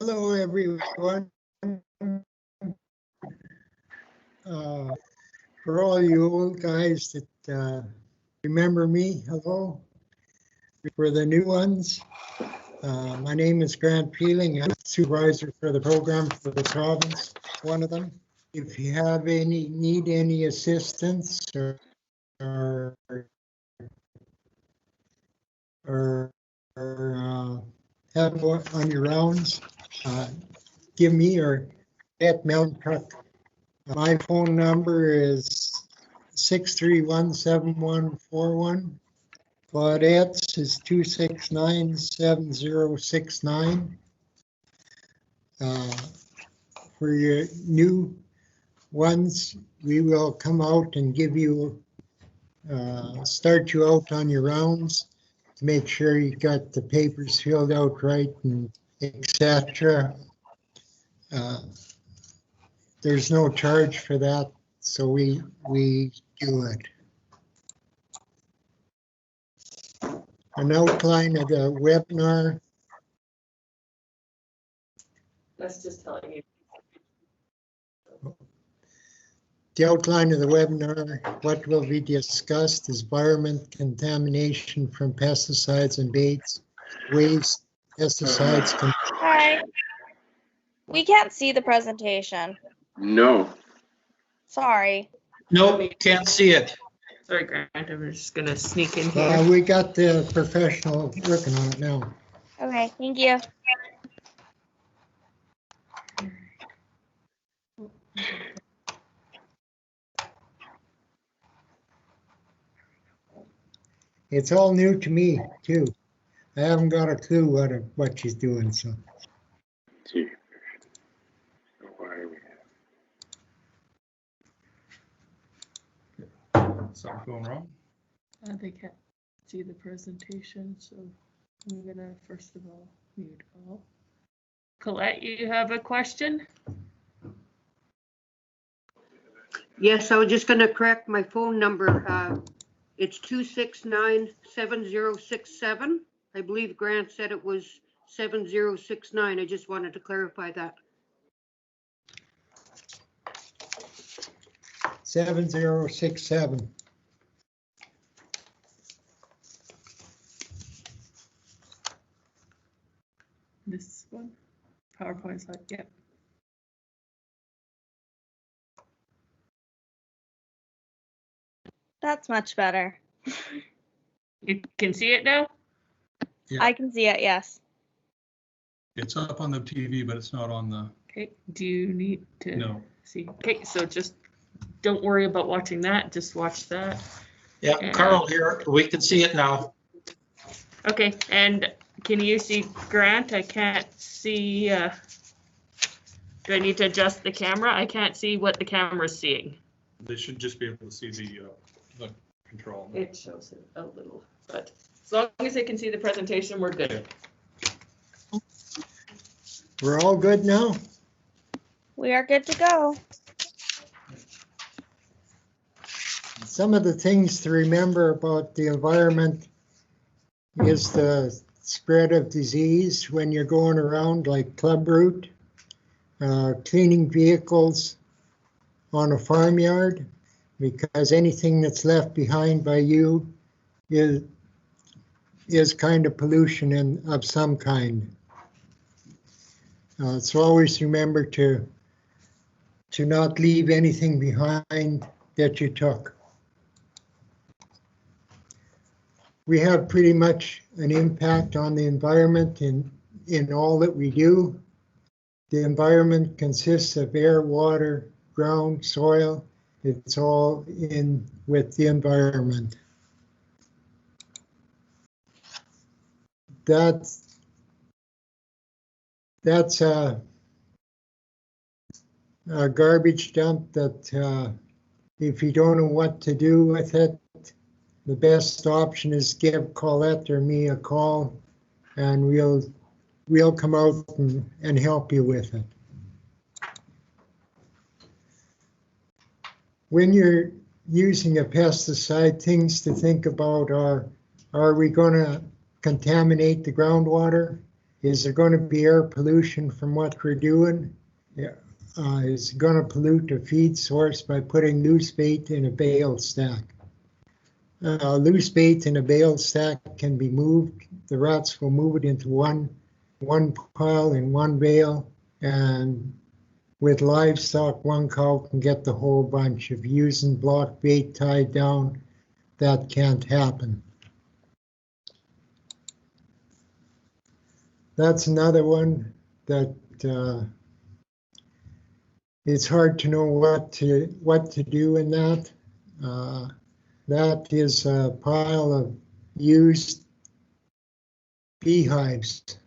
Hello, everyone. For all you old guys that remember me, hello. For the new ones, my name is Grant Peeling. I'm supervisor for the program for the province, one of them. If you have need any assistance or have on your rounds, give me or at Mountain Truck. My phone number is 631-7141. Claudette's is 269-7069. For your new ones, we will come out and give you, start you out on your rounds to make sure you got the papers filled out right and etc. There's no charge for that, so we do it. An outline of the webinar. That's just telling you. The outline of the webinar, what will be discussed is environment contamination from pesticides and baits, waste, pesticides. Hi. We can't see the presentation. No. Sorry. Nope, can't see it. Sorry, Grant. I'm just gonna sneak in here. We got the professional working on it now. Okay, thank you. It's all new to me too. I haven't got a clue what she's doing, so. Let's see. Why do we have? Something going wrong? They can't see the presentation, so I'm gonna first of all mute all. Colette, you have a question? Yes, I was just going to correct my phone number. It's 269-7067. I believe Grant said it was 7069. I just wanted to clarify that. 7067. This one? PowerPoint slide, yep. That's much better. You can see it now? Yeah. I can see it, yes. It's up on the TV, but it's not on the, Okay, do you need to no. see? Okay, so just don't worry about watching that, just watch that. Yeah, And- Carl here, we can see it now. Okay, and can you see Grant? I can't see, do I need to adjust the camera? I can't see what the camera's seeing. They should just be able to see the control. It shows it a little, but as long as they can see the presentation, we're good. We're all good now? We are good to go. Some of the things to remember about the environment is the spread of disease when you're going around, like clubroot, cleaning vehicles on a farmyard, because anything that's left behind by you is kind of pollution of some kind. So always remember to not leave anything behind that you took. We have pretty much an impact on the environment in all that we do. The environment consists of air, water, ground, soil. It's all in with the environment. That's a garbage dump that if you don't know what to do with it, the best option is give Colette or me a call, and we'll come out and help you with it. When you're using a pesticide, things to think about are we going to contaminate the groundwater? Is there going to be air pollution from what we're doing? Yeah. Is it going to pollute a feed source by putting loose bait in a bale stack? Loose bait in a bale stack can be moved. The rats will move it into one pile in one bale, and with livestock, one cow can get the whole bunch. If using block bait tied down, that can't happen. That's another one that it's hard to know what to do in that. That is a pile of used beehives,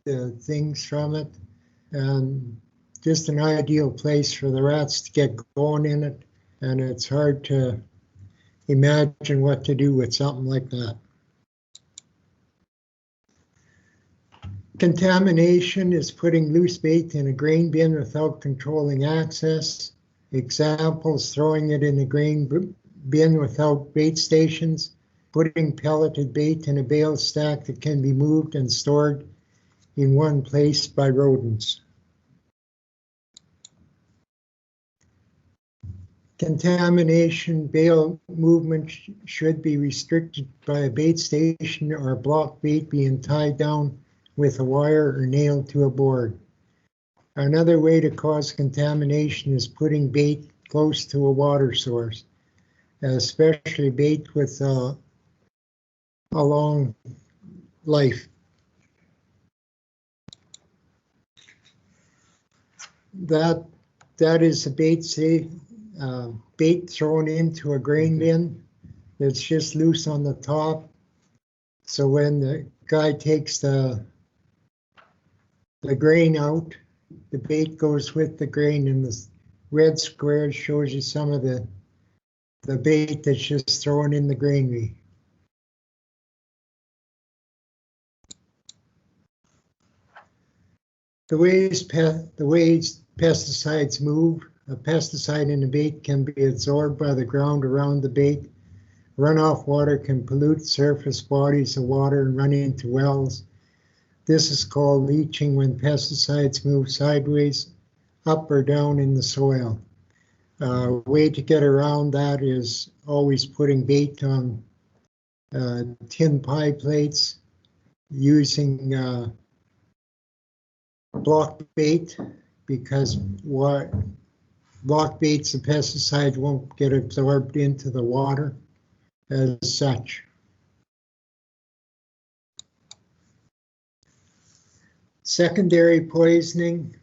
the things from it, and just an ideal place for the rats to get going in it. And it's hard to imagine what to do with something like that. Contamination is putting loose bait in a grain bin without controlling access. Examples: throwing it in a grain bin without bait stations, putting pelleted bait in a bale stack that can be moved and stored in one place by rodents. Contamination bale movement should be restricted by a bait station or block bait being tied down with a wire or nailed to a board. Another way to cause contamination is putting bait close to a water source, especially bait with a long life. That is a bait thrown into a grain bin that's just loose on the top. So when the guy takes the grain out, the bait goes with the grain, and the red square shows you some of the bait that's just thrown in the granary. The ways pesticides move: a pesticide in a bait can be absorbed by the ground around the bait. Runoff water can pollute surface bodies of water and run into wells. This is called leaching, when pesticides move sideways, up or down in the soil. A way to get around that is always putting bait on tin pie plates, using block bait, because block baits, the pesticide won't get absorbed into the water as such. Secondary poisoning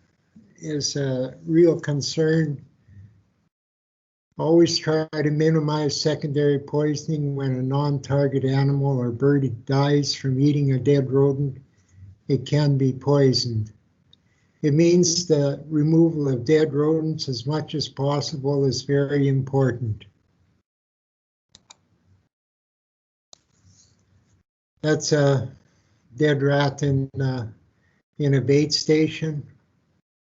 is a real concern. Always try to minimize secondary poisoning. When a non-target animal or bird dies from eating a dead rodent, it can be poisoned. It means the removal of dead rodents as much as possible is very important. That's a dead rat in a bait station.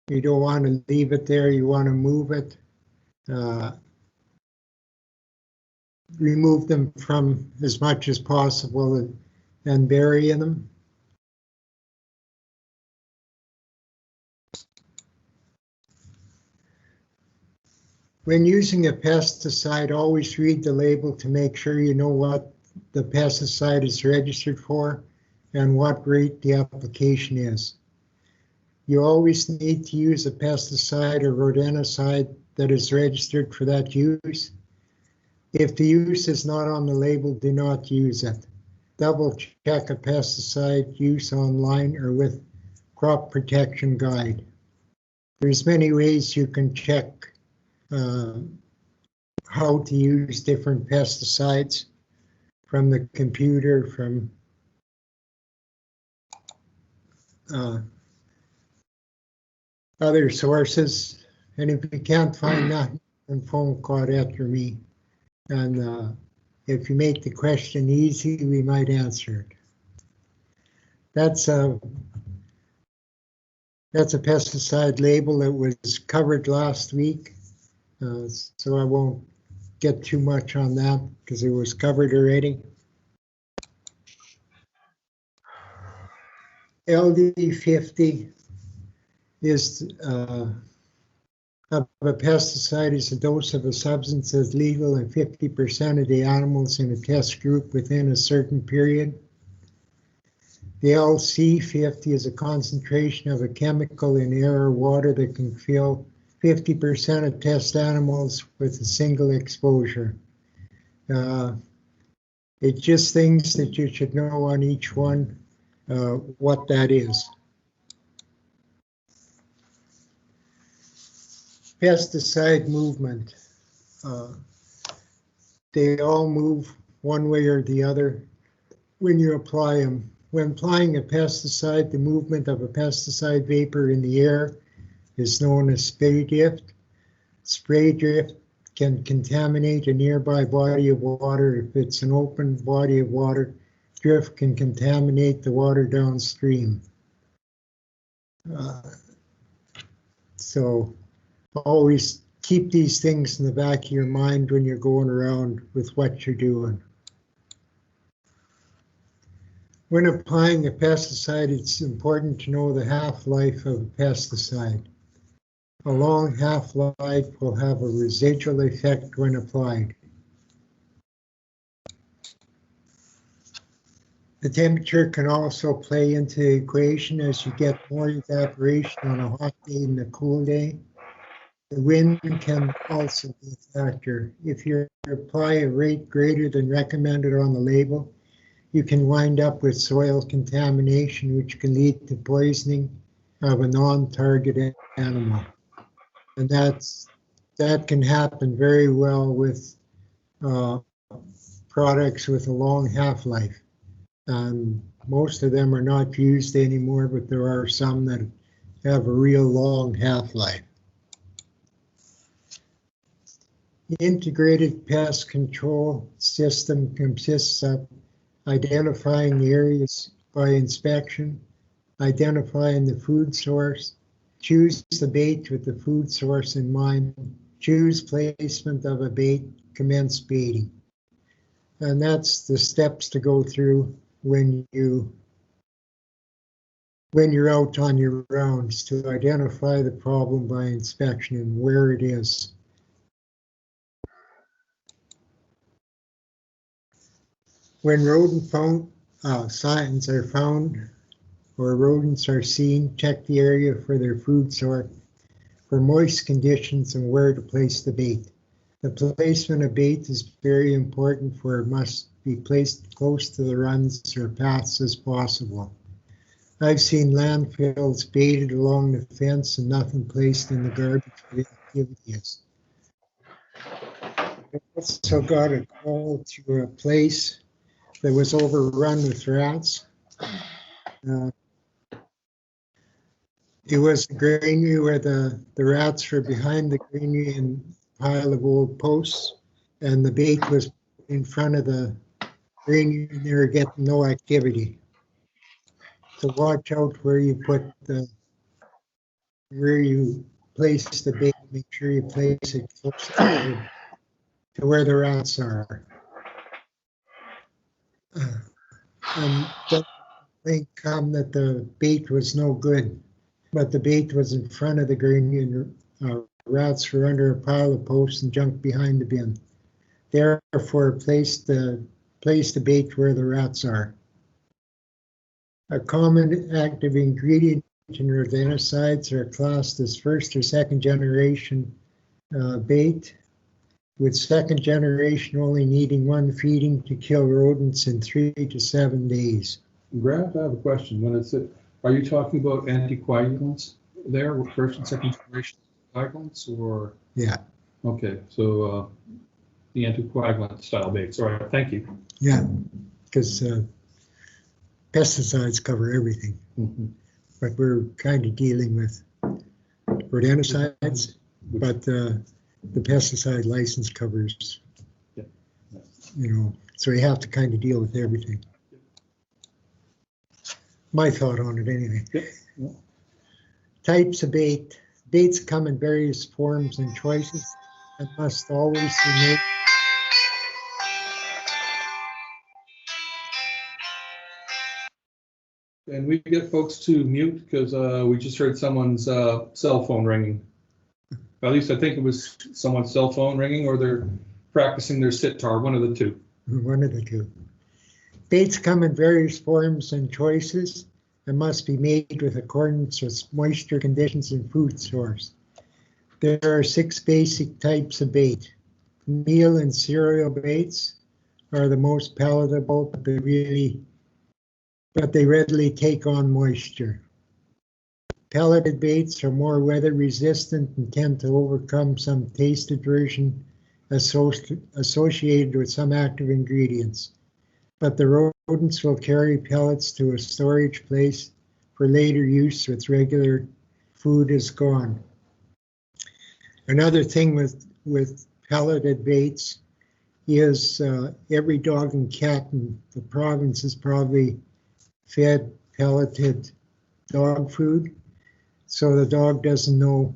You don't want to leave it there, you want to move it. Remove them from as much as possible and bury them. When using a pesticide, always read the label to make sure you know what the pesticide is registered for and what rate the application is. You always need to use a pesticide or rodenticide that is registered for that use. If the use is not on the label, do not use it. Double check a pesticide use online or with crop protection guide. There's many ways you can check how to use different pesticides from the computer, from other sources. And if you can't find that, then phone call after me. And if you make the question easy, we might answer it. That's a pesticide label that was covered last week. So I won't get too much on that because it was covered already. LD 50 is of a pesticide is a dose of a substance that's legal in 50% of the animals in a test group within a certain period. The LC 50 is a concentration of a chemical in air or water that can kill 50% of test animals with a single exposure. It's just things that you should know on each one, what that is. Pesticide movement. They all move one way or the other when you apply them. When applying a pesticide, the movement of a pesticide vapor in the air is known as spray drift. Spray drift can contaminate a nearby body of water. If it's an open body of water, drift can contaminate the water downstream. So always keep these things in the back of your mind when you're going around with what you're doing. When applying a pesticide, it's important to know the half-life of a pesticide. A long half-life will have a residual effect when applied. The temperature can also play into the equation as you get more evaporation on a hot day than a cool day. The wind can also be a factor. If you apply a rate greater than recommended on the label, you can wind up with soil contamination, which can lead to poisoning of a non-target animal. And that can happen very well with products with a long half-life. Most of them are not used anymore, but there are some that have a real long half-life. The integrated pest control system consists of identifying the areas by inspection, identifying the food source, choose the bait with the food source in mind, choose placement of a bait, commence baiting. And that's the steps to go through when you're out on your rounds, to identify the problem by inspection and where it is. When rodent signs are found or rodents are seen, check the area for their food source, for moist conditions, and where to place the bait. The placement of bait is very important, for it must be placed close to the runs or paths as possible. I've seen landfills baited along the fence and nothing placed in the garbage where the activity is. I also got a call to a place that was overrun with rats. It was the granary where the rats were behind the granary and pile of old posts, and the bait was in front of the granary and they were getting no activity. So watch out where you place the bait. Make sure you place it close to where the rats are. And the complaint come that the bait was no good, but the bait was in front of the granary and rats were under a pile of posts and junk behind the bin. Therefore, place the bait where the rats are. A common active ingredient in rodenticides are classed as first or second generation bait, with second generation only needing one feeding to kill rodents in 3 to 7 days. Grant, I have a question. Are you talking about anticoagulants there, with first and second generation coagulants, or? Yeah. Okay, so the anticoagulant style baits. All right, thank you. Yeah, because pesticides cover everything, but we're kind of dealing with rodenticides, but the pesticide license covers, so you have to kind of deal with everything. My thought on it anyway. Yeah. Types of bait. Baits come in various forms and choices and must always be made. And we get folks to mute because we just heard someone's cell phone ringing. At least I think it was someone's cell phone ringing, or they're practicing their sitar, one of the two. One of the two. Baits come in various forms and choices and must be made with accordance with moisture conditions and food source. There are 6 basic types of bait. Meal and cereal baits are the most palatable, but they readily take on moisture. Pelleted baits are more weather resistant and tend to overcome some taste aversion associated with some active ingredients. But the rodents will carry pellets to a storage place for later use with regular food is gone. Another thing with pelleted baits is every dog and cat in the province is probably fed pelleted dog food. So the dog doesn't know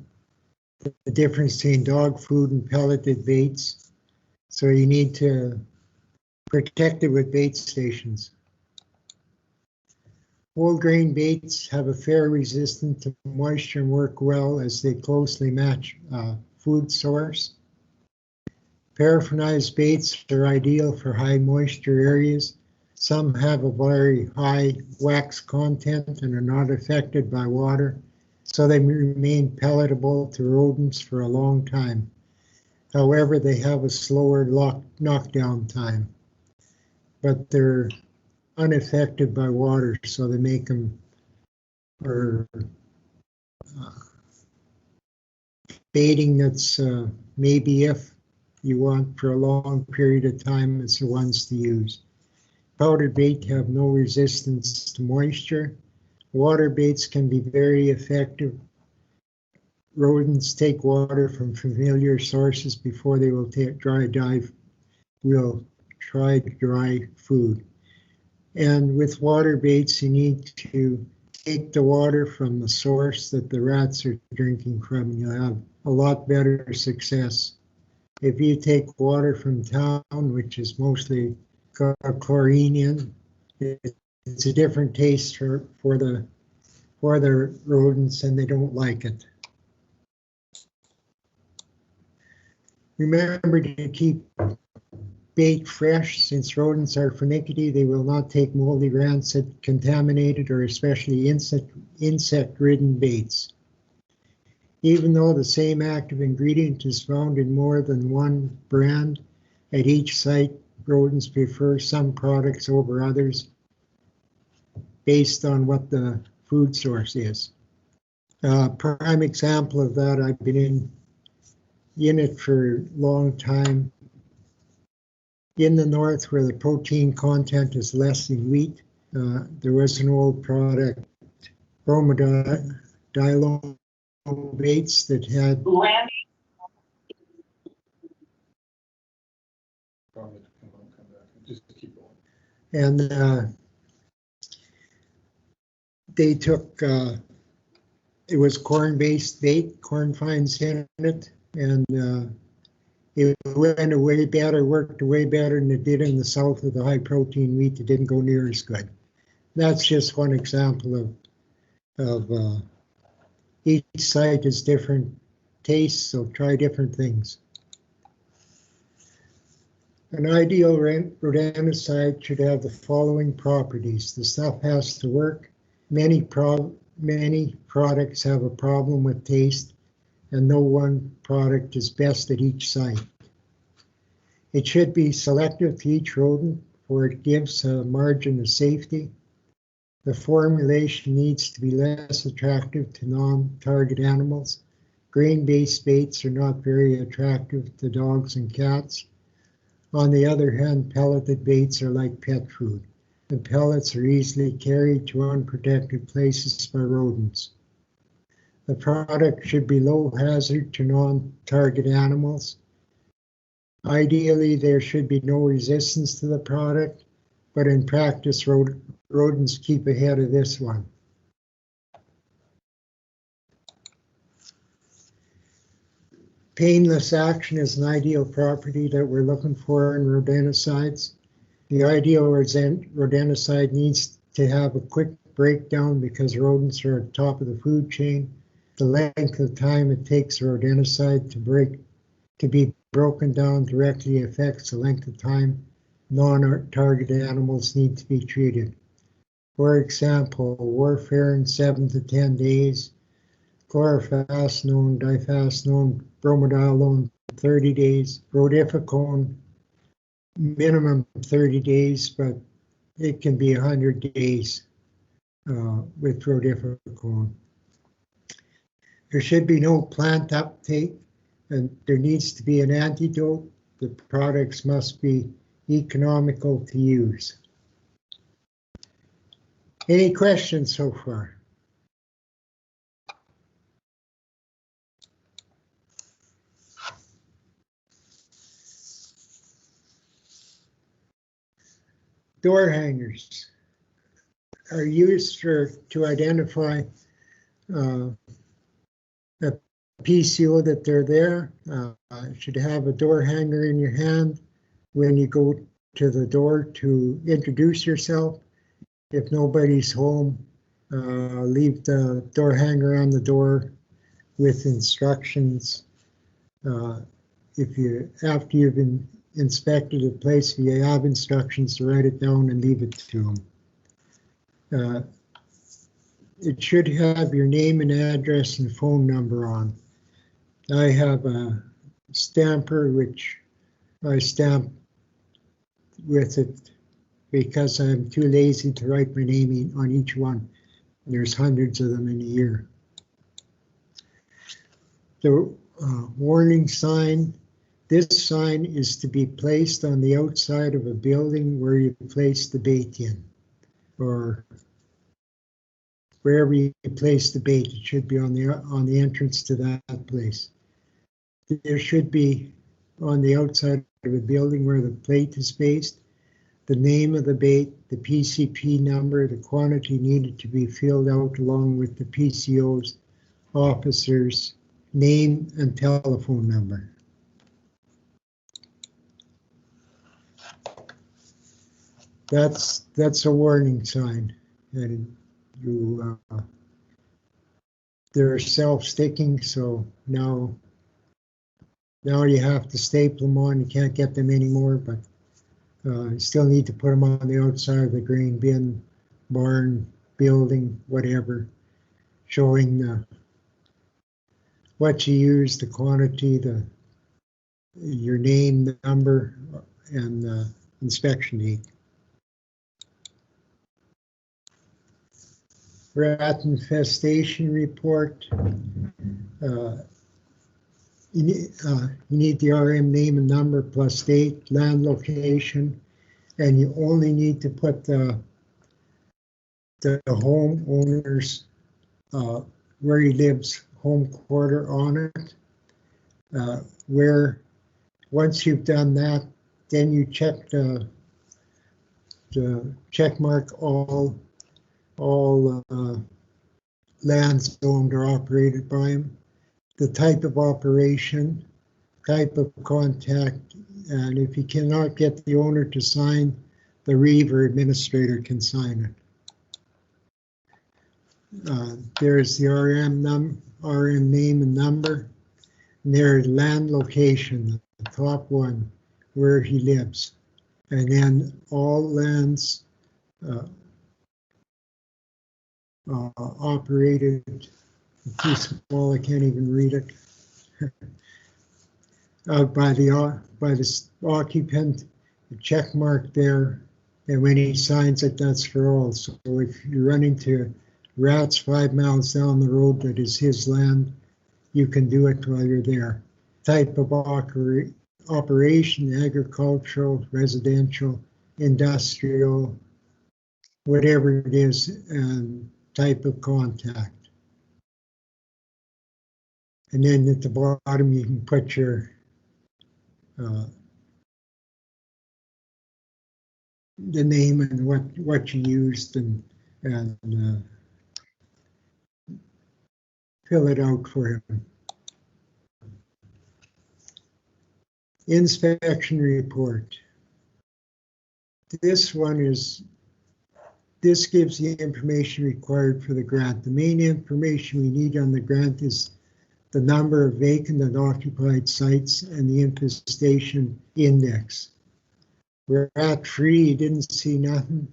the difference between dog food and pelleted baits. So you need to protect it with bait stations. Whole grain baits have a fair resistance to moisture and work well as they closely match food source. Paraffinized baits are ideal for high moisture areas. Some have a very high wax content and are not affected by water, so they remain palatable to rodents for a long time. However, they have a slower knockdown time, but they're unaffected by water, so they make them for baiting that's maybe if you want for a long period of time, it's the ones to use. Powdered bait have no resistance to moisture. Water baits can be very effective. Rodents take water from familiar sources before they will try dry food. And with water baits, you need to take the water from the source that the rats are drinking from. You'll have a lot better success. If you take water from town, which is mostly got chlorine in, it's a different taste for the rodents, and they don't like it. Remember to keep bait fresh. Since rodents are finicky, they will not take moldy, rancid, contaminated, or especially insect-ridden baits. Even though the same active ingredient is found in more than one brand, at each site, rodents prefer some products over others based on what the food source is. Prime example of that, I've been in it for a long time. In the north, where the protein content is less than wheat, there was an old product, bromidilone baits that had Just keep going. and they took it was corn-based bait, corn fines in it, and it went way better, worked way better than it did in the south with the high protein wheat. It didn't go near as good. That's just one example of each site has different tastes, so try different things. An ideal rodenticide should have the following properties. The stuff has to work. Many products have a problem with taste, and no one product is best at each site. It should be selective to each rodent, for it gives a margin of safety. The formulation needs to be less attractive to non-target animals. Grain-based baits are not very attractive to dogs and cats. On the other hand, pelleted baits are like pet food. The pellets are easily carried to unprotected places by rodents. The product should be low hazard to non-target animals. Ideally, there should be no resistance to the product, but in practice, rodents keep ahead of this one. Painless action is an ideal property that we're looking for in rodenticides. The ideal rodenticide needs to have a quick breakdown because rodents are at the top of the food chain. The length of time it takes for rodenticide to be broken down directly affects the length of time non-target animals need to be treated. For example, warfarin 7 to 10 days, chlorphacinone, diphacinone, bromidolone 30 days, rotificone minimum 30 days, but it can be 100 days with rotificone. There should be no plant uptake, and there needs to be an antidote. The products must be economical to use. Any questions so far? Door hangers are used to identify a PCO that they're there. Should have a door hanger in your hand when you go to the door to introduce yourself. If nobody's home, leave the door hanger on the door with instructions. After you've inspected the place, if you have instructions, to write it down and leave it to them. It should have your name and address and phone number on. I have a stamper which I stamp with it because I'm too lazy to write my name on each one. There's hundreds of them in a year. The warning sign, this sign is to be placed on the outside of a building where you place the bait in, or wherever you place the bait. It should be on the entrance to that place. There should be on the outside of a building where the plate is placed, the name of the bait, the PCP number, the quantity needed to be filled out along with the PCO's officer's name and telephone number. That's a warning sign, and they're self-sticking, so now you have to staple them on. You can't get them anymore, but you still need to put them on the outside of the grain bin, barn, building, whatever, showing what you use, the quantity, your name, the number, and the inspection date. Rat infestation report. You need the RM name and number plus date, land location, and you only need to put the homeowner's where he lives home quarter on it. Where once you've done that, then you check the check mark all lands owned or operated by him, the type of operation, type of contact, and if you cannot get the owner to sign, the reeve or administrator can sign it. There's the RM name and number, and there's land location, the top one, where he lives, and then all lands operated. Too small, I can't even read it. By the occupant, the check mark there, and when he signs it, that's for all. So if you run into rats 5 miles down the road that is his land, you can do it while you're there. Type of operation, agricultural, residential, industrial, whatever it is, and type of contact. And then at the bottom, you can put your the name and what you used and fill it out for him. Inspection report. This one is this gives the information required for the grant. The main information we need on the grant is the number of vacant and occupied sites and the infestation index. Rat-free, you didn't see nothing.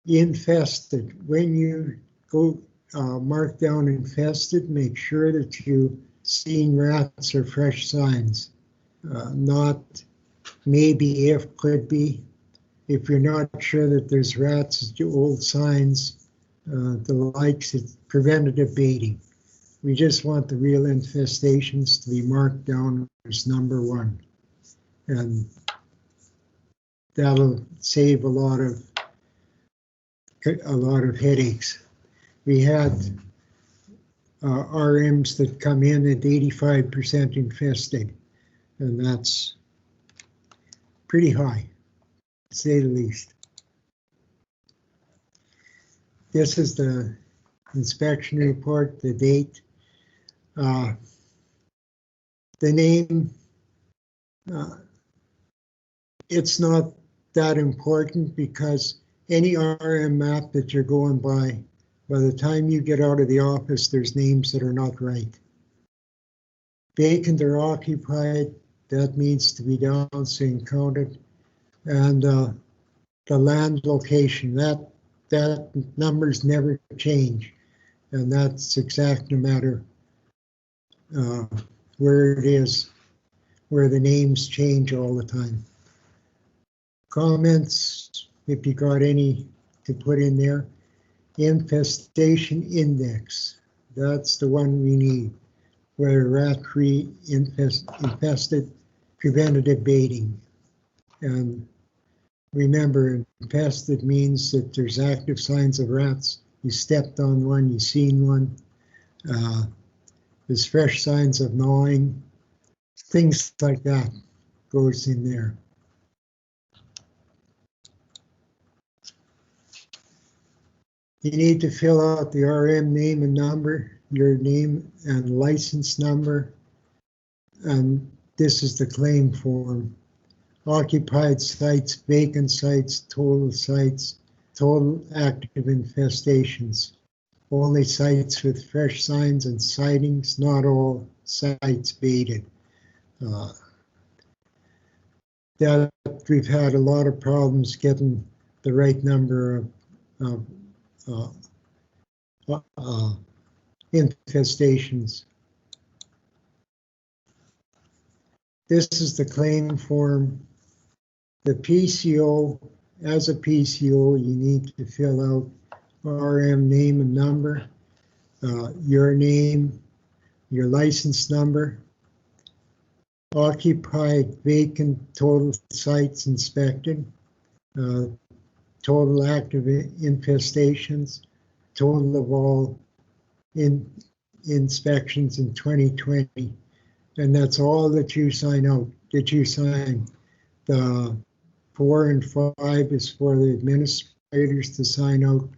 Infested, when you go mark down infested, make sure that you seen rats or fresh signs. Not maybe, if, could be. If you're not sure that there's rats, old signs, the likes, it's preventative baiting. We just want the real infestations to be marked down as number 1. And that'll save a lot of headaches. We had RMs that come in at 85% infested, and that's pretty high, to say the least. This is the inspection report, the date. The name, it's not that important because any RM map that you're going by the time you get out of the office, there's names that are not right. Vacant or occupied, that needs to be downswing counted. And the land location, that numbers never change. And that's exact no matter where it is, where the names change all the time. Comments, if you got any to put in there. Infestation Index, that's the one we need. Whether rat-free, infested, preventative baiting. And remember, infested means that there's active signs of rats. You stepped on one, you seen one. There's fresh signs of gnawing. Things like that goes in there. You need to fill out the RM name and number, your name and license number, and this is the claim form. Occupied sites, vacant sites, total active infestations. Only sites with fresh signs and sightings, not all sites baited. That we've had a lot of problems getting the right number of infestations. This is the claim form. The PCO, as a PCO, you need to fill out RM name and number, your name, your license number, occupied, vacant, total sites inspected, total active infestations, total of all inspections in 2020. And that's all that you sign out, that you sign. The 4 and 5 is for the administrators to sign out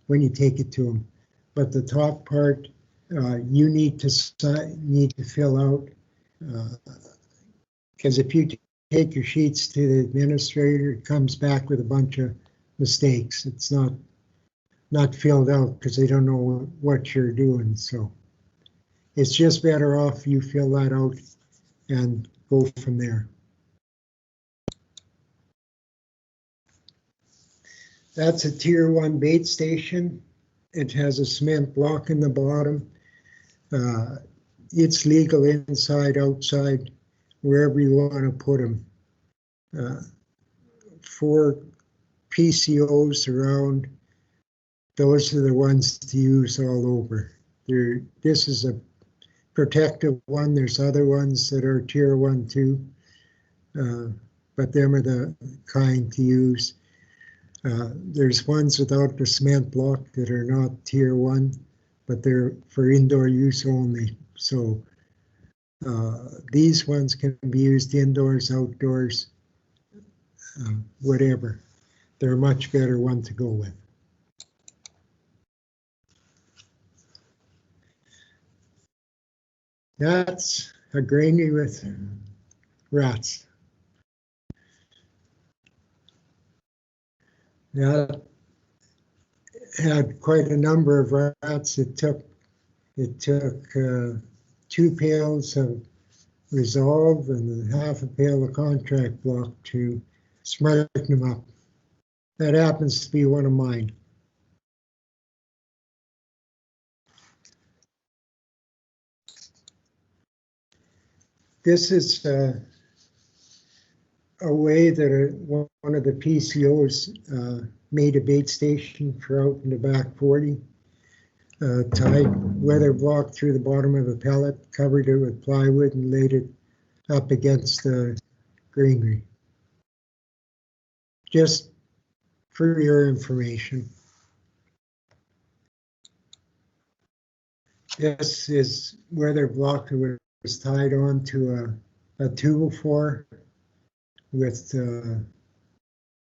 when you take it to them. But the top part, you need to fill out, because if you take your sheets to the administrator, it comes back with a bunch of mistakes. It's not filled out because they don't know what you're doing. So it's just better off you fill that out and go from there. That's a tier 1 bait station. It has a cement block in the bottom. It's legal inside, outside, wherever you want to put them. 4 PCOs around. Those are the ones to use all over. This is a protective one. There's other ones that are tier 1 too, but them are the kind to use. There's ones without the cement block that are not tier 1, but they're for indoor use only. So these ones can be used indoors, outdoors, whatever. They're a much better one to go with. That's a granny with rats. had quite a number of rats. It took 2 pails of Resolve and half a pail of contract block to smarten them up. That happens to be one of mine. This is a way that one of the PCOs made a bait station for out in the back 40. Tied weather block through the bottom of a pellet, covered it with plywood, and laid it up against the greenery. Just for your information. This is weather block that was tied on to a 204 with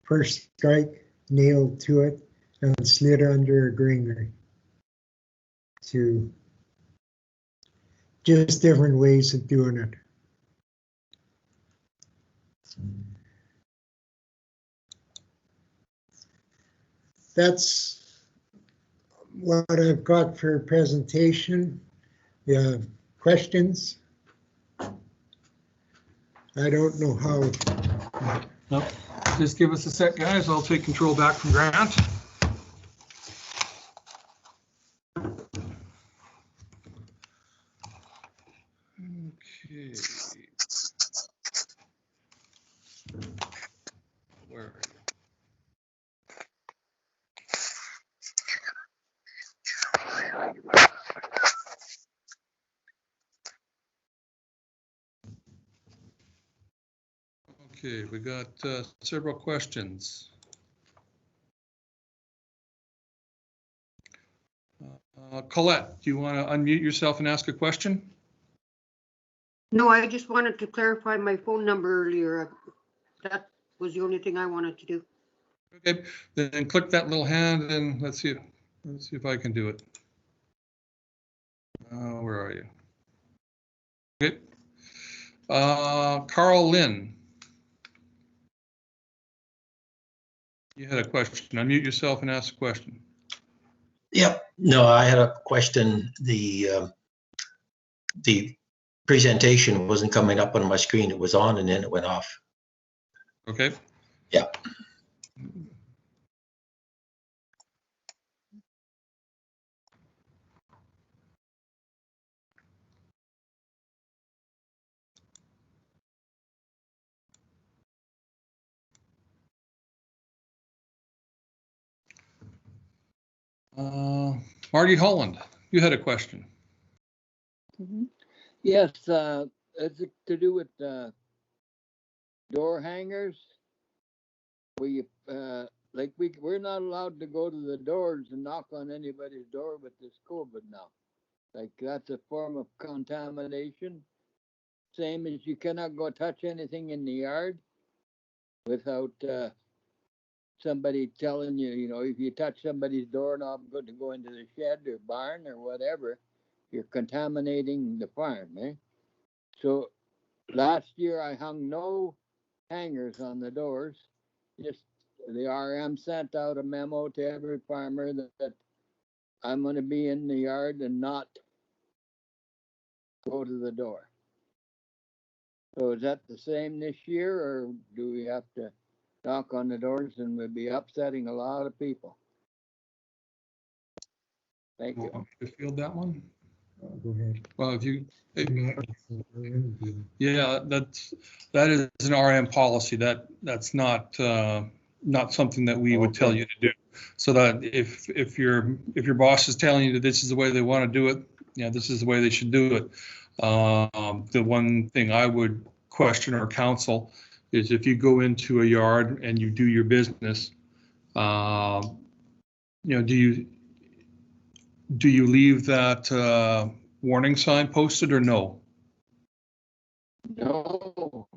first strike nailed to it and slid under a greenery. To just different ways of doing it. That's what I've got for a presentation. Yeah, questions? I don't know how. Nope. Just give us a sec, guys. I'll take control back from Grant. Okay. Where are you? Okay, we got several questions. Colette, do you want to unmute yourself and ask a question? No, I just wanted to clarify my phone number earlier. That was the only thing I wanted to do. Okay, then click that little hand and let's see if I can do it. Where are you? Okay. Carl Lynn. You had a question. Unmute yourself and ask a question. Yep. No, I had a question. The presentation wasn't coming up on my screen. It was on and then it went off. Okay. Yeah. Marty Holland, you had a question. Yes, it's to do with door hangers. We're not allowed to go to the doors and knock on anybody's door with this COVID now. Like that's a form of contamination. Same as you cannot go touch anything in the yard without somebody telling you, you know, if you touch somebody's doorknob, good to go into the shed or barn or whatever, you're contaminating the farm, eh? So last year I hung no hangers on the doors. Just the RM sent out a memo to every farmer that I'm going to be in the yard and not go to the door. So is that the same this year, or do we have to knock on the doors and we'll be upsetting a lot of people? Thank you. Want me to field that one? Go ahead. Well, if you, yeah, that is an RM policy. That's not something that we would tell you to do. So that if your boss is telling you that this is the way they want to do it, yeah, this is the way they should do it. The one thing I would question or counsel is if you go into a yard and you do your business, you know, do you leave that warning sign posted or no? No,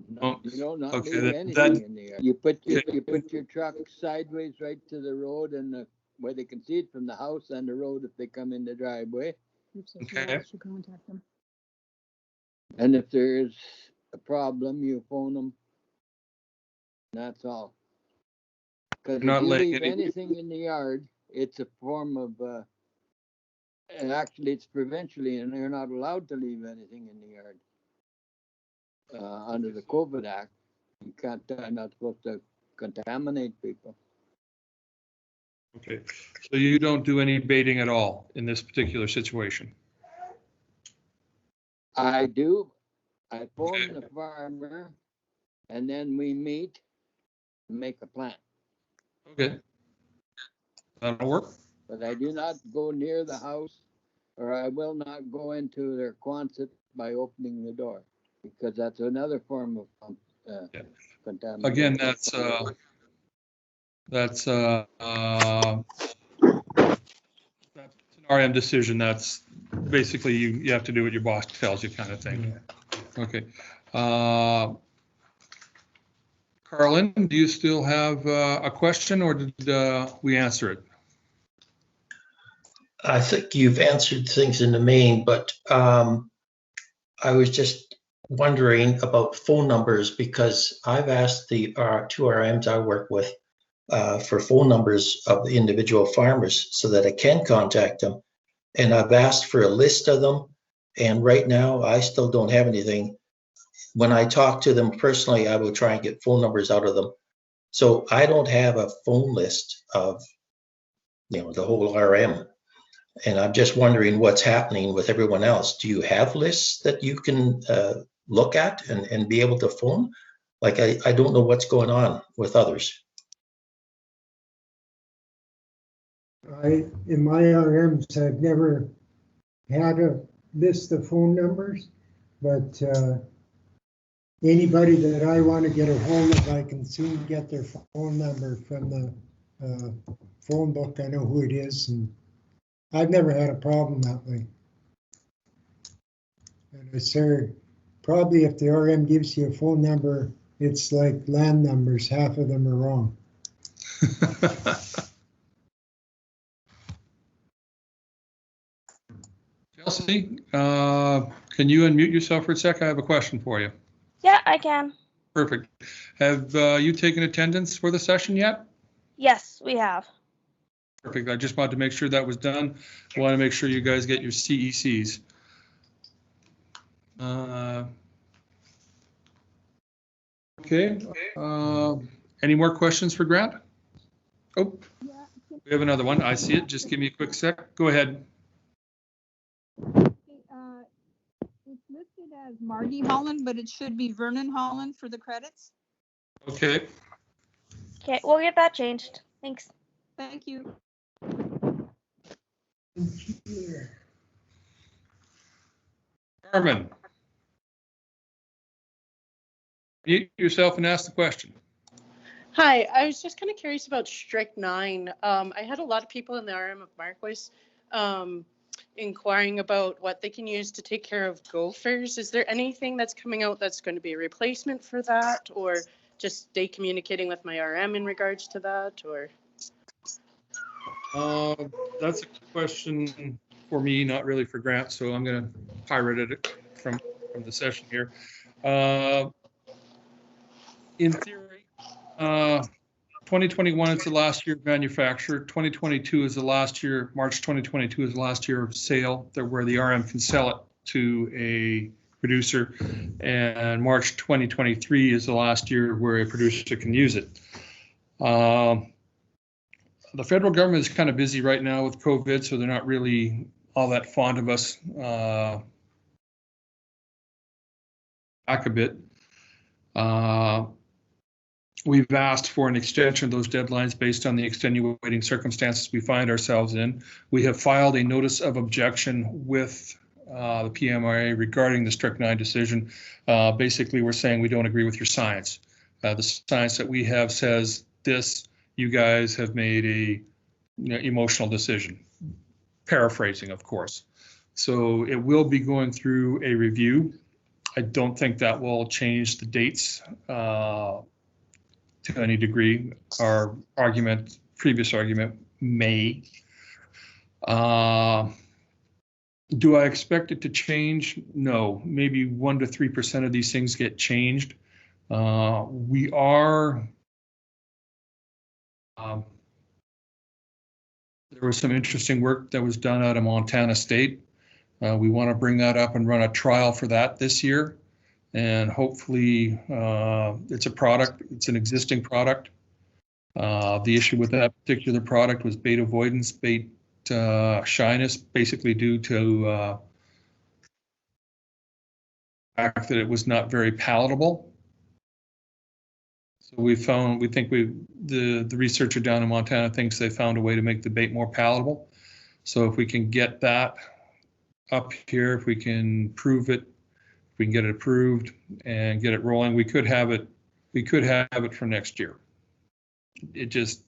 you know, not okay, leave anything in there. You put your truck sideways right to the road and where they can see it from the house and the road if they come in the driveway. Okay. Contact them. And if there's a problem, you phone them. That's all. Because if you leave anything in the yard it's a form of, and actually it's provincially, and you're not allowed to leave anything in the yard. Under the COVID Act, you can't, not supposed to contaminate people. Okay, so you don't do any baiting at all in this particular situation? I do. I phone Okay. the farmer, and then we meet, and make a plan. Okay. That'll work. But I do not go near the house, or I will not go into their Quonset by opening the door, because that's another form of Yeah. contamination. Again, that's an RM decision. That's basically you have to do what your boss tells you, kind of thing. Okay. Carlin, do you still have a question, or did we answer it? I think you've answered things in the main, but I was just wondering about phone numbers, because I've asked the two RMs I work with for phone numbers of the individual farmers so that I can contact them. And I've asked for a list of them. And right now, I still don't have anything. When I talk to them personally, I will try and get phone numbers out of them. So I don't have a phone list of, the whole RM. And I'm just wondering what's happening with everyone else. Do you have lists that you can look at and be able to phone? Like, I don't know what's going on with others. In my RMs, I've never had a list of phone numbers, but anybody that I want to get a hold of, I can soon get their phone number from the phone book. I know who it is, and I've never had a problem that way. And I say, probably if the RM gives you a phone number, it's like land numbers, half of them are wrong. Chelsea, can you unmute yourself for a sec? I have a question for you. Yeah, I can. Perfect. Have you taken attendance for the session yet? Yes, we have. Perfect. I just wanted to make sure that was done. I want to make sure you guys get your CECs. Okay. Any more questions for Grant? Oh, we have another one. I see it. Just give me a quick sec. Go ahead. It's listed as Margie Holland, but it should be Vernon Holland for the credits. Okay. Okay, we'll get that changed. Thanks. Thank you. Carmen, mute yourself and ask the question. Hi, I was just kind of curious about Strict 9. I had a lot of people in the RM of Marquis inquiring about what they can use to take care of gophers. Is there anything that's coming out that's going to be a replacement for that, or just stay communicating with my RM in regards to that, or? That's a question for me, not really for Grant, so I'm going to pirate it from the session here. In theory, 2021 is the last year of manufacture. 2022 is the last year, March 2022 is the last year of sale, where the RM can sell it to a producer. And March 2023 is the last year where a producer can use it. The federal government is kind of busy right now with COVID, so they're not really all that fond of us back a bit. We've asked for an extension of those deadlines based on the extenuating circumstances we find ourselves in. We have filed a notice of objection with the PMRA regarding the Strict 9 decision. Basically, we're saying we don't agree with your science. The science that we have says this. You guys have made a emotional decision. Paraphrasing, of course. So it will be going through a review. I don't think that will change the dates to any degree. Our argument, previous argument, may. Do I expect it to change? No. Maybe 1 to 3% of these things get changed. We are There was some interesting work that was done out of Montana State. We want to bring that up and run a trial for that this year. And hopefully it's a product, it's an existing product. The issue with that particular product was bait avoidance, bait shyness, basically due to the fact that it was not very palatable. So we think the researcher down in Montana thinks they found a way to make the bait more palatable. So if we can get that up here, if we can prove it, if we can get it approved and get it rolling, we could have it for next year. It just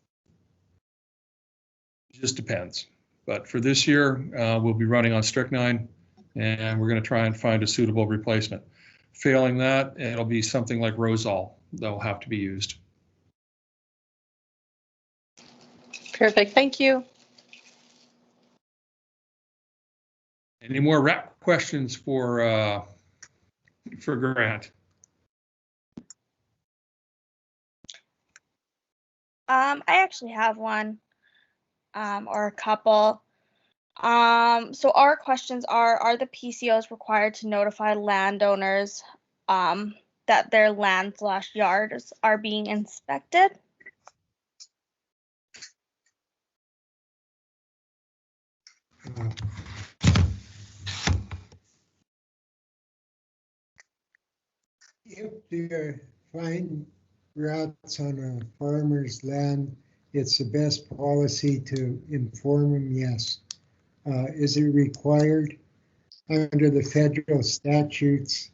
depends. But for this year, we'll be running on strychnine, and we're going to try and find a suitable replacement. Failing that, it'll be something like Rosol that will have to be used. Perfect, thank you. Any more rep questions for Grant? I actually have one, or a couple. So our questions are the PCOs required to notify landowners that their land/yards are being inspected? If you find rats on a farmer's land, it's the best policy to inform them, yes. Is it required? Under the federal statutes,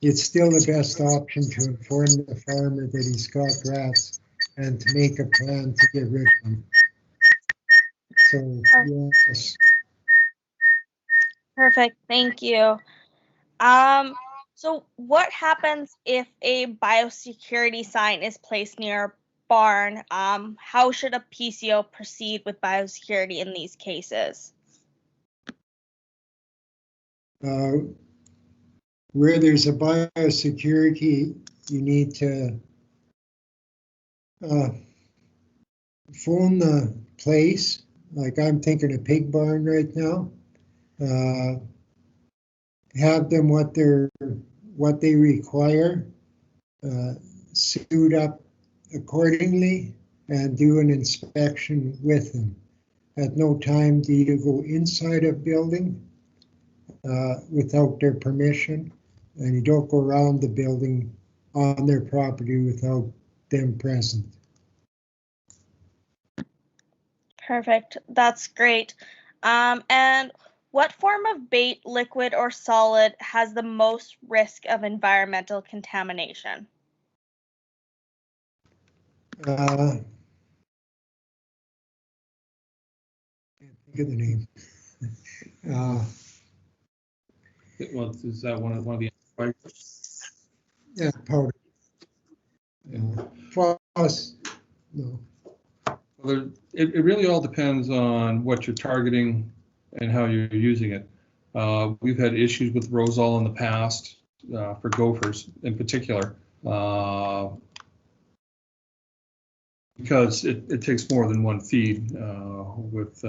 it's still the best option to inform the farmer that he's got rats and to make a plan to get rid of them. So, yes. Perfect, thank you. So what happens if a biosecurity sign is placed near a barn? How should a PCO proceed with biosecurity in these cases? Where there's a biosecurity, you need to phone the place. Like I'm thinking a pig barn right now. Have them what they require, suit up accordingly, and do an inspection with them. At no time do you go inside a building without their permission, and you don't go around the building on their property without them present. Perfect, that's great. And what form of bait, liquid or solid, has the most risk of environmental contamination? Can't think of the name. Well, is that one of the Yeah, powder. Phos, no. Well, it really all depends on what you're targeting and how you're using it. We've had issues with Rosol in the past for gophers in particular because it takes more than one feed with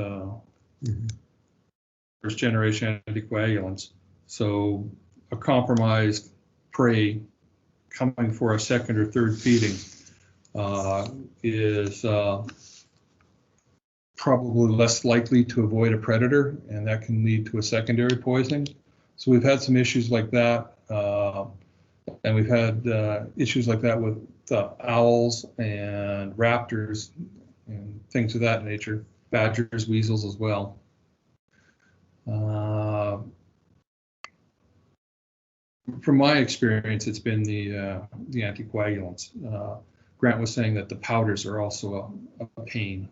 first generation anticoagulants. So a compromised prey coming for a second or third feeding is probably less likely to avoid a predator, and that can lead to a secondary poisoning. So we've had some issues like that, and we've had issues like that with owls and raptors and things of that nature, badgers, weasels as well. From my experience, it's been the anticoagulants. Grant was saying that the powders are also a pain.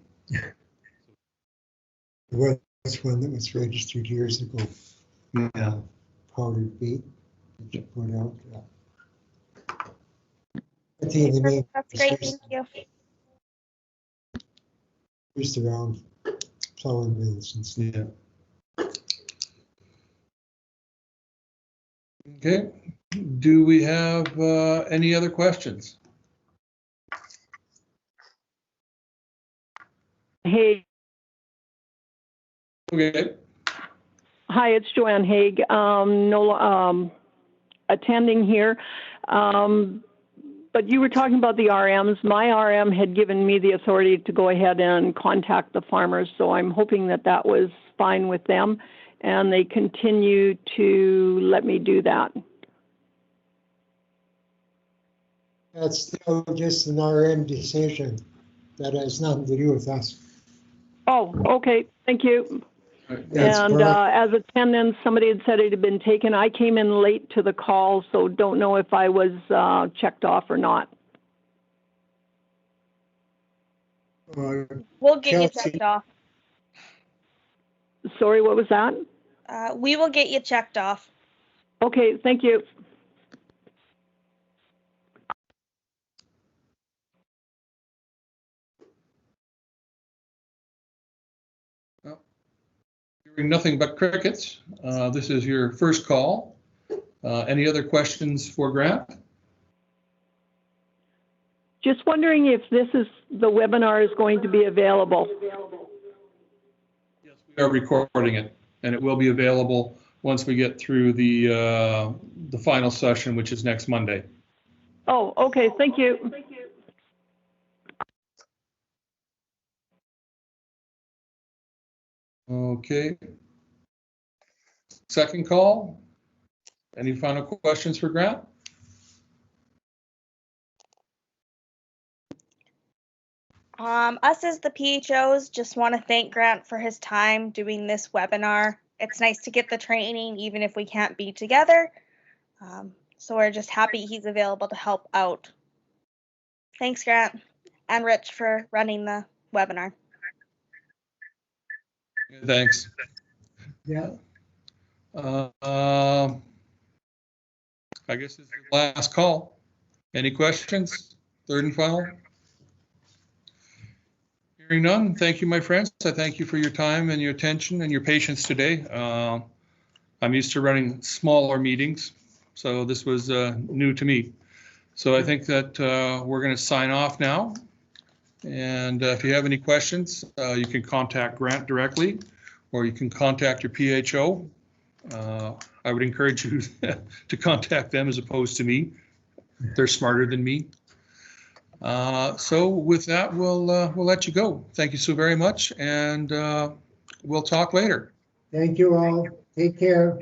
There was one that was registered years ago. Yeah. Powdered bait. Put out. I think the name That's great, thank you. used around flour mills and stuff. Yeah. Okay. Do we have any other questions? Hey, Okay. Hi, it's Joanne Haig. Attending here. But you were talking about the RMs. My RM had given me the authority to go ahead and contact the farmers, so I'm hoping that that was fine with them, and they continue to let me do that. That's still just an RM decision. That has nothing to do with us. Oh, okay, thank you. That's And correct. as attendance, somebody had said it had been taken. I came in late to the call, so don't know if I was checked off or not. We'll get you Chelsea. checked off. Sorry, what was that? We will get you checked off. Okay, thank you. Hearing nothing but crickets, this is your first call. Any other questions for Grant? Just wondering if the webinar is going to be available. Yes, we are recording it, and it will be available once we get through the final session, which is next Monday. Oh, okay, thank you. Okay. Second call. Any final questions for Grant? Us as the PHOs just want to thank Grant for his time doing this webinar. It's nice to get the training even if we can't be together. So we're just happy he's available to help out. Thanks, Grant, and Rich for running the webinar. Thanks. Yeah. I guess this is the last call. Any questions? Third and final? Hearing none, thank you, my friends. I thank you for your time and your attention and your patience today. I'm used to running smaller meetings, so this was new to me. So I think that we're going to sign off now. And if you have any questions, you can contact Grant directly, or you can contact your PHO. I would encourage you to contact them as opposed to me. They're smarter than me. So with that, we'll let you go. Thank you so very much, and we'll talk later. Thank you all. Take care.